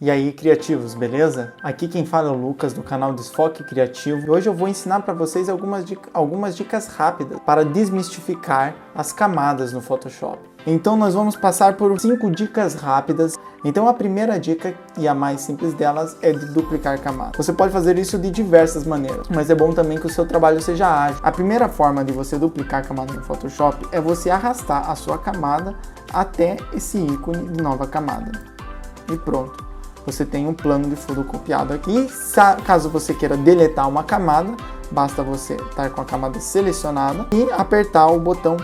E aí, criativos, beleza? Aqui quem fala é o Lucas do canal Desfoque Criativo e hoje eu vou ensinar para vocês algumas dicas rápidas para desmistificar as camadas no Photoshop. Então nós vamos passar por 5 dicas rápidas. Então a primeira dica e a mais simples delas é de duplicar camadas. Você pode fazer isso de diversas maneiras, mas é bom também que o seu trabalho seja ágil. A primeira forma de você duplicar a camada no Photoshop é você arrastar a sua camada até esse ícone de nova camada. E pronto. Você tem um plano de fundo copiado aqui. E caso você queira deletar uma camada, basta você estar com a camada selecionada e apertar o botão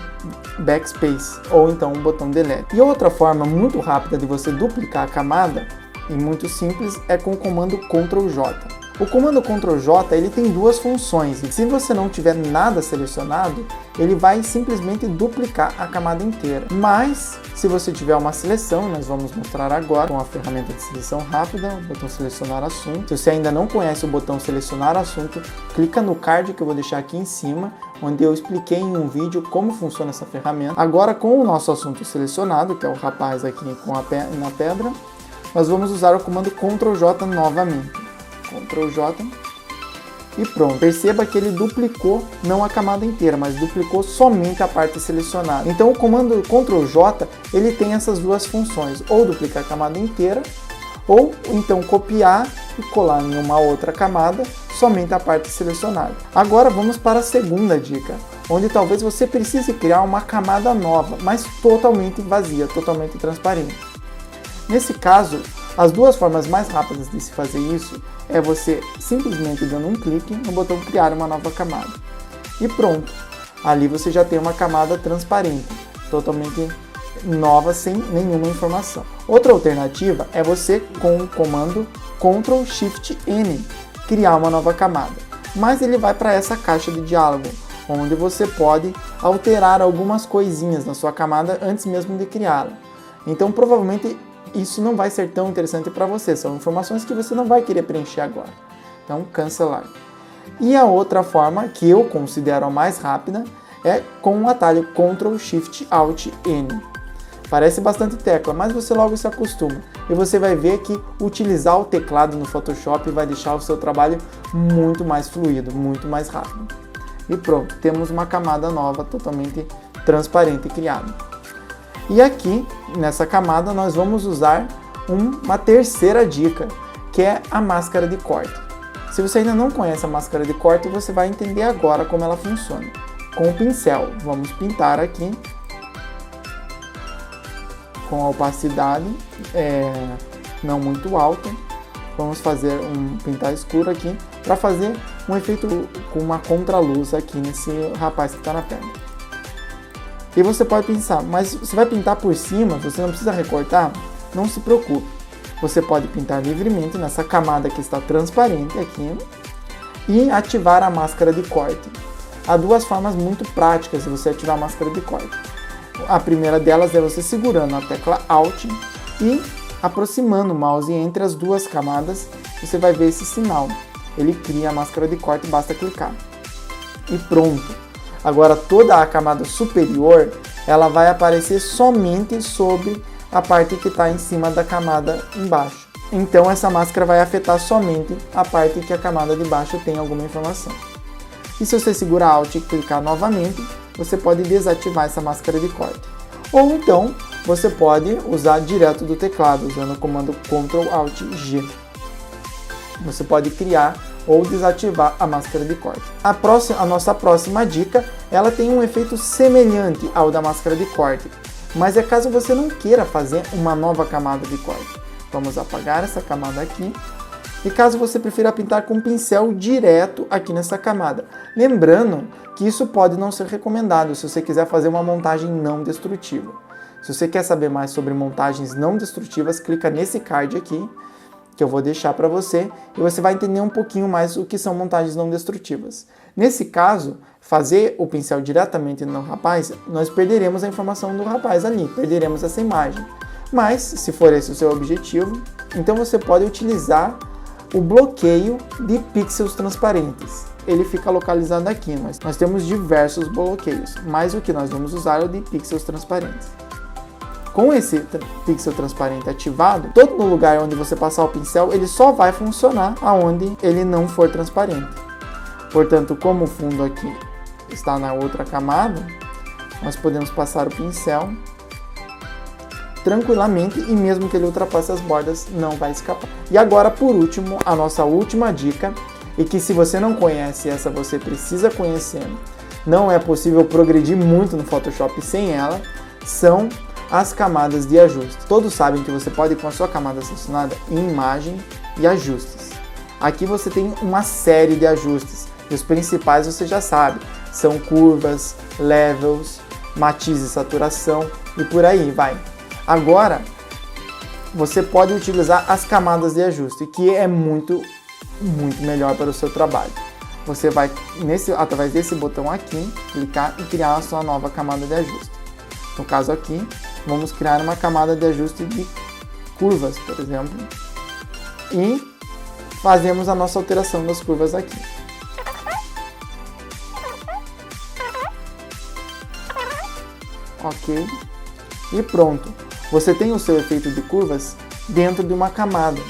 Backspace ou então o botão Delete. E outra forma muito rápida de você duplicar a camada e muito simples é com o comando Ctrl J. O comando Ctrl J ele tem duas funções e se você não tiver nada selecionado, ele vai simplesmente duplicar a camada inteira. Mas se você tiver uma seleção, nós vamos mostrar agora com a ferramenta de seleção rápida, o botão Selecionar Assunto. Se você ainda não conhece o botão Selecionar Assunto, clica no card que eu vou deixar aqui em cima, onde eu expliquei em um vídeo como funciona essa ferramenta. Agora com o nosso assunto selecionado, que é o rapaz aqui na pedra, nós vamos usar o comando Ctrl J novamente. Ctrl J e pronto. Perceba que ele duplicou não a camada inteira, mas duplicou somente a parte selecionada. Então o comando Ctrl J ele tem essas duas funções, ou duplicar a camada inteira, ou então copiar e colar em uma outra camada somente a parte selecionada. Agora vamos para a segunda dica, onde talvez você precise criar uma camada nova, mas totalmente vazia, totalmente transparente. Nesse caso, as duas formas mais rápidas de se fazer isso é você simplesmente dando um clique no botão criar uma nova camada. E pronto, ali você já tem uma camada transparente, totalmente nova, sem nenhuma informação. Outra alternativa é você, com o comando Ctrl Shift N, criar uma nova camada. Mas ele vai para essa caixa de diálogo, onde você pode alterar algumas coisinhas na sua camada antes mesmo de criá-la. Então provavelmente isso não vai ser tão interessante para você, são informações que você não vai querer preencher agora. Então, cancelar. E a outra forma, que eu considero a mais rápida, é com o atalho Ctrl Shift Alt N. Parece bastante tecla, mas você logo se acostuma. E você vai ver que utilizar o teclado no Photoshop vai deixar o seu trabalho muito mais fluido, muito mais rápido. E pronto, temos uma camada nova totalmente transparente criada. E aqui, nessa camada, nós vamos usar uma terceira dica, que é a máscara de corte. Se você ainda não conhece a máscara de corte, você vai entender agora como ela funciona. Com o pincel, vamos pintar aqui, com a opacidade não muito alta. Vamos fazer um pintar escuro aqui, para fazer um efeito com uma contraluz aqui nesse rapaz que está na pedra. E você pode pensar, mas você vai pintar por cima, você não precisa recortar? Não se preocupe. Você pode pintar livremente nessa camada que está transparente aqui e ativar a máscara de corte. Há duas formas muito práticas de você ativar a máscara de corte. A primeira delas é você segurando a tecla Alt e aproximando o mouse entre as duas camadas, você vai ver esse sinal. Ele cria a máscara de corte, basta clicar. E pronto! Agora toda a camada superior, ela vai aparecer somente sobre a parte que está em cima da camada embaixo. Então essa máscara vai afetar somente a parte que a camada de baixo tem alguma informação. E se você segurar Alt e clicar novamente, você pode desativar essa máscara de corte. Ou então, você pode usar direto do teclado, usando o comando Ctrl Alt G. Você pode criar ou desativar a máscara de corte. A nossa próxima dica, ela tem um efeito semelhante ao da máscara de corte, mas é caso você não queira fazer uma nova camada de corte. Vamos apagar essa camada aqui, e caso você prefira pintar com pincel direto aqui nessa camada. Lembrando que isso pode não ser recomendado se você quiser fazer uma montagem não destrutiva. Se você quer saber mais sobre montagens não destrutivas, clica nesse card aqui, que eu vou deixar para você, e você vai entender um pouquinho mais o que são montagens não destrutivas. Nesse caso, fazer o pincel diretamente no rapaz, nós perderemos a informação do rapaz ali, perderemos essa imagem. Mas, se for esse o seu objetivo, então você pode utilizar o bloqueio de pixels transparentes. Ele fica localizado aqui, mas nós temos diversos bloqueios, mas o que nós vamos usar é o de pixels transparentes. Com esse pixel transparente ativado, todo no lugar onde você passar o pincel, ele só vai funcionar aonde ele não for transparente. Portanto, como o fundo aqui está na outra camada, nós podemos passar o pincel tranquilamente e mesmo que ele ultrapasse as bordas, não vai escapar. E agora, por último, a nossa última dica, e que se você não conhece essa, você precisa conhecer, não é possível progredir muito no Photoshop sem ela, são as camadas de ajuste. Todos sabem que você pode ir com a sua camada selecionada em imagem e ajustes. Aqui você tem uma série de ajustes, e os principais você já sabe, são curvas, levels, matiz e saturação e por aí vai. Agora, você pode utilizar as camadas de ajuste, que é muito melhor para o seu trabalho. Você vai, através desse botão aqui, clicar e criar a sua nova camada de ajuste. No caso aqui, vamos criar uma camada de ajuste de curvas, por exemplo, e fazemos a nossa alteração das curvas aqui. Ok, e pronto. Você tem o seu efeito de curvas dentro de uma camada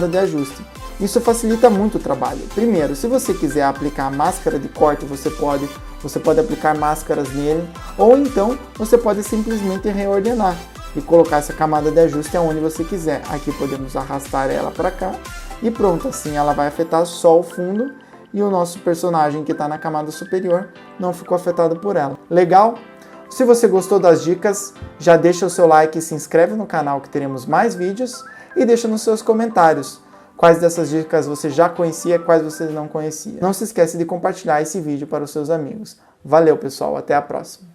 de ajuste. Isso facilita muito o trabalho. Primeiro, se você quiser aplicar máscara de corte, você pode aplicar máscaras nele, ou então você pode simplesmente reordenar e colocar essa camada de ajuste aonde você quiser. Aqui podemos arrastar ela para cá e pronto, assim ela vai afetar só o fundo e o nosso personagem que está na camada superior não ficou afetado por ela. Legal? Se você gostou das dicas, já deixa o seu like e se inscreve no canal que teremos mais vídeos e deixa nos seus comentários quais dessas dicas você já conhecia, quais você não conhecia. Não se esqueça de compartilhar esse vídeo para os seus amigos. Valeu pessoal, até a próxima!